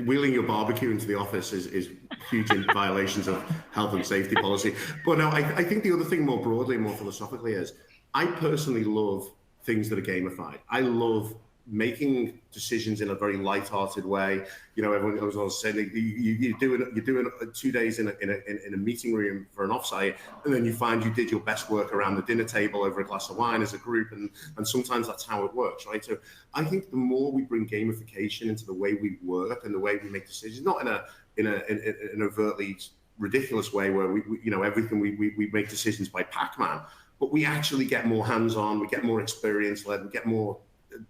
Wheeling your barbecue into the office is huge in violations of health and safety policy. But no, I think the other thing more broadly, more philosophically is, I personally love things that are gamified. I love making decisions in a very light-hearted way. You know, everyone was saying you're doing 2 days in a meeting room for an offsite, and then you find you did your best work around the dinner table over a glass of wine as a group, and sometimes that's how it works, right? So I think the more we bring gamification into the way we work and the way we make decisions, not in an overtly ridiculous way where we you know, everything we make decisions by Pac-Man, but we actually get more hands-on, we get more experience-led, we get more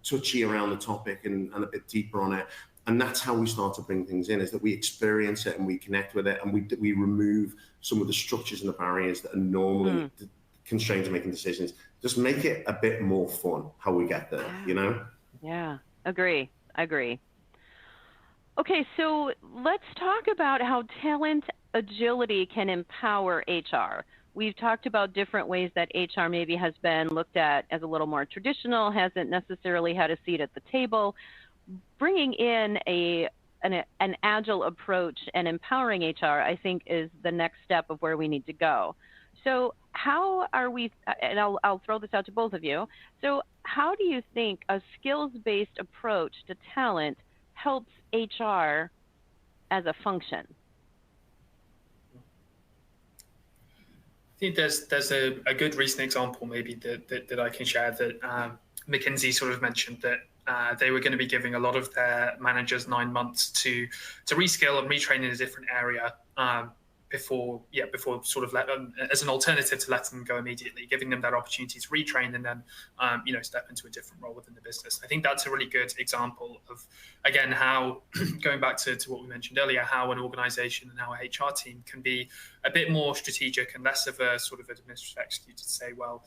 touchy around the topic and a bit deeper on it. And that's how we start to bring things in, is that we experience it and we connect with it, and we remove some of the structures and the barriers that are normally constrained to making decisions. Just make it a bit more fun how we get there, you know? Yeah, agree. Okay, so let's talk about how talent agility can empower HR. We've talked about different ways that HR maybe has been looked at as a little more traditional, hasn't necessarily had a seat at the table. Bringing in an agile approach and empowering HR, I think, is the next step of where we need to go. So how are we, and I'll throw this out to both of you, so how do you think a skills-based approach to talent helps HR as a function? I think there's a good recent example maybe that I can share, that McKinsey sort of mentioned that they were going to be giving a lot of their managers 9 months to reskill and retrain in a different area before sort of as an alternative to letting them go immediately, giving them that opportunity to retrain and then step into a different role within the business. I think that's a really good example of, again, how going back to what we mentioned earlier, how an organization and how a HR team can be a bit more strategic and less of a sort of administrative executor to say, well,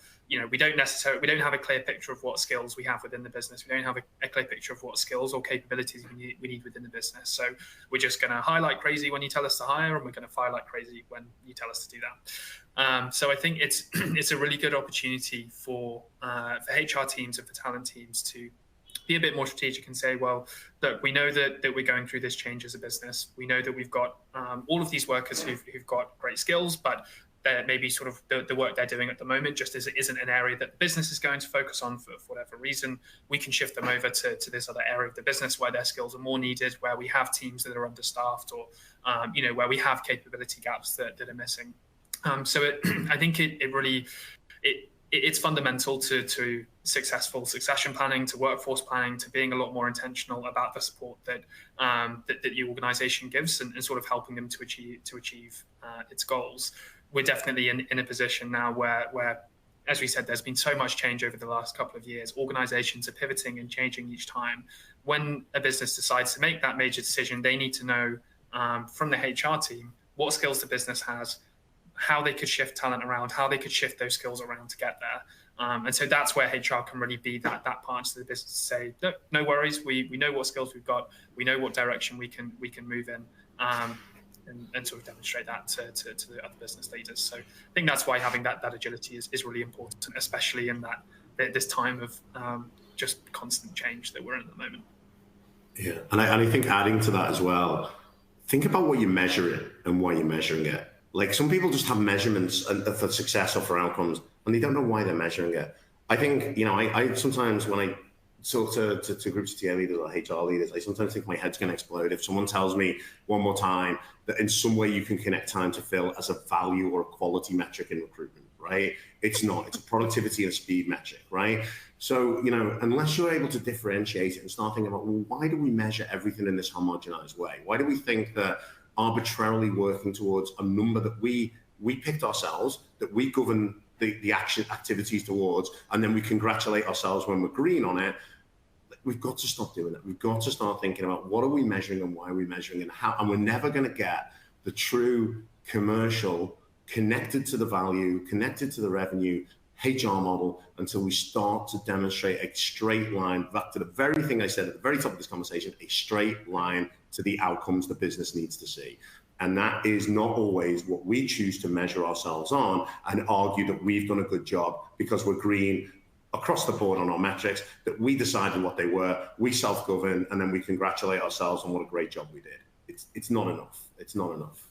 we don't have a clear picture of what skills we have within the business. We don't have a clear picture of what skills or capabilities we need within the business. So we're just going to highlight crazy when you tell us to hire, and we're going to fire like crazy when you tell us to do that. So I think it's a really good opportunity for HR teams and for talent teams to be a bit more strategic and say, well, look, we know that we're going through this change as a business. We know that we've got all of these workers who've got great skills, but maybe sort of the work they're doing at the moment just isn't an area that the business is going to focus on for whatever reason. We can shift them over to this other area of the business where their skills are more needed, where we have teams that are understaffed, or where we have capability gaps that are missing. So I think it's fundamental to successful succession planning, to workforce planning, to being a lot more intentional about the support that the organization gives and sort of helping them to achieve its goals. We're definitely in a position now where, as we said, there's been so much change over the last couple of years. Organizations are pivoting and changing each time. When a business decides to make that major decision, they need to know from the HR team what skills the business has, how they could shift talent around, how they could shift those skills around to get there. And so that's where HR can really be that part to the business to say, no worries, we know what skills we've got, we know what direction we can move in, and sort of demonstrate that to the other business leaders. So I think that's why having that agility is really important, especially in this time of just constant change that we're in at the moment. Yeah, and I think adding to that as well, think about what you're measuring and why you're measuring it. Like some people just have measurements for success or for outcomes, and they don't know why they're measuring it. I think, I sometimes when I talk to groups of TA leaders or HR leaders, I sometimes think my head's going to explode if someone tells me one more time that in some way you can connect time to fill as a value or a quality metric in recruitment, right? It's not. It's a productivity and a speed metric, right? So, unless you're able to differentiate it and start thinking about, well, why do we measure everything in this homogenized way? Why do we think that arbitrarily working towards a number that we picked ourselves, that we govern the action activities towards, and then we congratulate ourselves when we're green on it? We've got to stop doing that. We've got to start thinking about what are we measuring and why are we measuring and how, and we're never going to get the true commercial connected to the value, connected to the revenue HR model until we start to demonstrate a straight line back to the very thing I said at the very top of this conversation, a straight line to the outcomes the business needs to see. And that is not always what we choose to measure ourselves on and argue that we've done a good job because we're green across the board on our metrics, that we decided what they were, we self-govern, and then we congratulate ourselves on what a great job we did. It's not enough. It's not enough,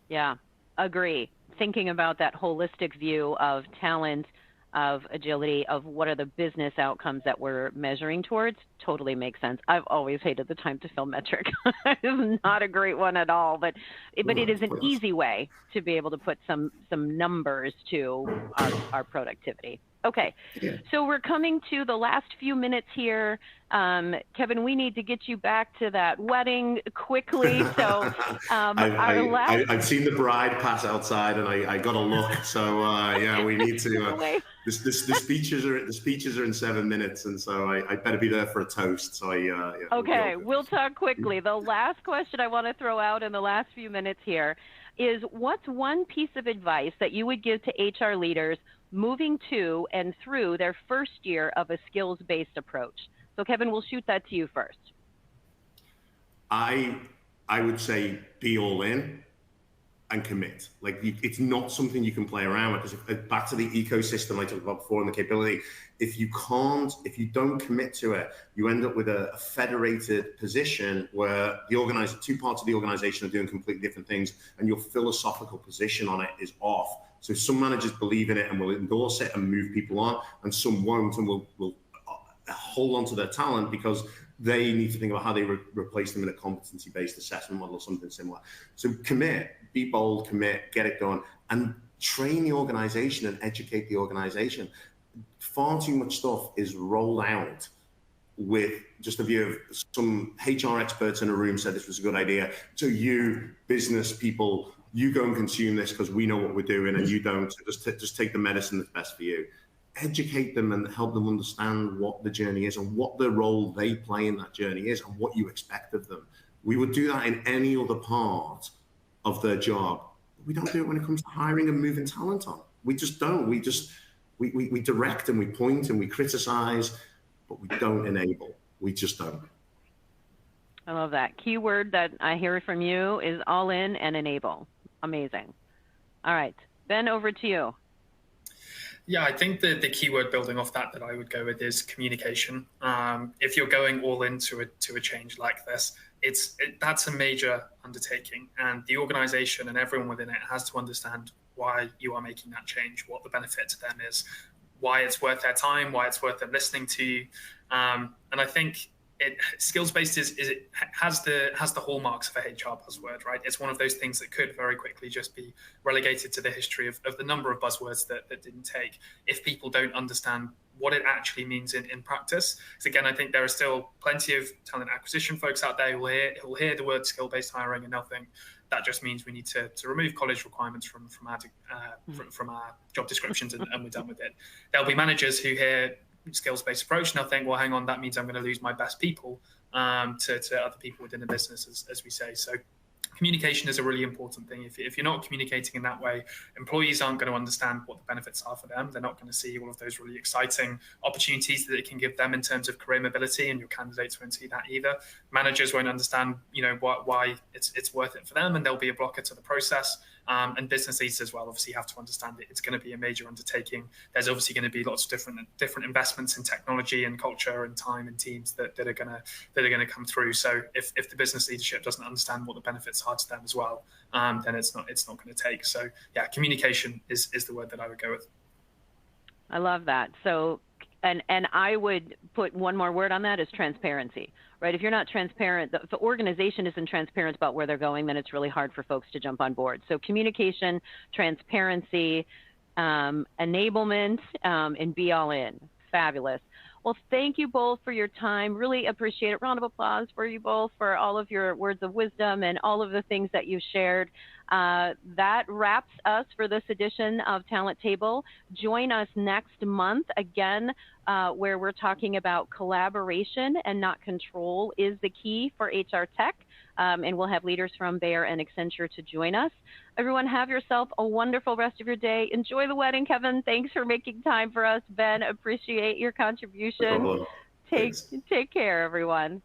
Yeah, agree. Thinking about that holistic view of talent, of agility, of what are the business outcomes that we're measuring towards, totally makes sense. I've always hated the time to fill metric. It's not a great one at all, but it is an easy way to be able to put some numbers to our productivity. Okay, so we're coming to the last few minutes here. Kevin, we need to get you back to that wedding quickly. So I've seen the bride pass outside, and I got a look. So yeah, we need to. The speeches are in 7 minutes, and so I better be there for a toast. So yeah, okay, we'll talk quickly. The last question I want to throw out in the last few minutes here is, what's one piece of advice that you would give to HR leaders moving to and through their first year of a skills-based approach? So Kevin, we'll shoot that to you first. I would say be all in and commit. Like it's not something you can play around with, because back to the ecosystem I talked about before and the capability, if you don't commit to it, you end up with a federated position where two parts of the organization are doing completely different things, and your philosophical position on it is off. So some managers believe in it and will endorse it and move people on, and some won't and will hold on to their talent because they need to think about how they replace them in a competency-based assessment model or something similar. So commit, be bold, commit, get it done, and train the organization and educate the organization. Far too much stuff is rolled out with just a view of some HR experts in a room said this was a good idea. So you business people, you go and consume this because we know what we're doing, and you don't. So just take the medicine that's best for you. Educate them and help them understand what the journey is and what the role they play in that journey is and what you expect of them. We would do that in any other part of their job. We don't do it when it comes to hiring and moving talent on. We just don't. We direct and we point and we criticize, but we don't enable. We just don't. I love that. Key word that I hear from you is all in and enable. Amazing. All right, Ben, over to you. Yeah, I think the key word building off that I would go with is communication. If you're going all into a change like this, that's a major undertaking, and the organization and everyone within it has to understand why you are making that change, what the benefit to them is, why it's worth their time, why it's worth them listening to you. And I think skills-based has the hallmarks of a HR buzzword, right? It's one of those things that could very quickly just be relegated to the history of the number of buzzwords that didn't take if people don't understand what it actually means in practice. Because again, I think there are still plenty of talent acquisition folks out there who will hear the word skill-based hiring and they'll think that just means we need to remove college requirements from our job descriptions and we're done with it. There'll be managers who hear skills-based approach and they'll think, well, hang on, that means I'm going to lose my best people to other people within the business, as we say. So communication is a really important thing. If you're not communicating in that way, employees aren't going to understand what the benefits are for them. They're not going to see all of those really exciting opportunities that it can give them in terms of career mobility, and your candidates won't see that either. Managers won't understand, why it's worth it for them, and there'll be a blocker to the process. And business leaders as well obviously have to understand it. It's going to be a major undertaking. There's obviously going to be lots of different investments in technology and culture and time and teams that are going to come through. So if the business leadership doesn't understand what the benefits are to them as well, then it's not going to take. So yeah, communication is the word that I would go with. I love that. So, and I would put one more word on that, is transparency, right? If you're not transparent, if the organization isn't transparent about where they're going, then it's really hard for folks to jump on board. So communication, transparency, enablement, and be all in. Fabulous. Well, thank you both for your time. Really appreciate it. Round of applause for you both for all of your words of wisdom and all of the things that you shared. That wraps us for this edition of Talent Table. Join us next month again, where we're talking about collaboration and not control is the key for HR tech. And we'll have leaders from Bayer and Accenture to join us. Everyone, have yourself a wonderful rest of your day. Enjoy the wedding, Kevin. Thanks for making time for us. Ben, appreciate your contribution. No problem. Take care, everyone.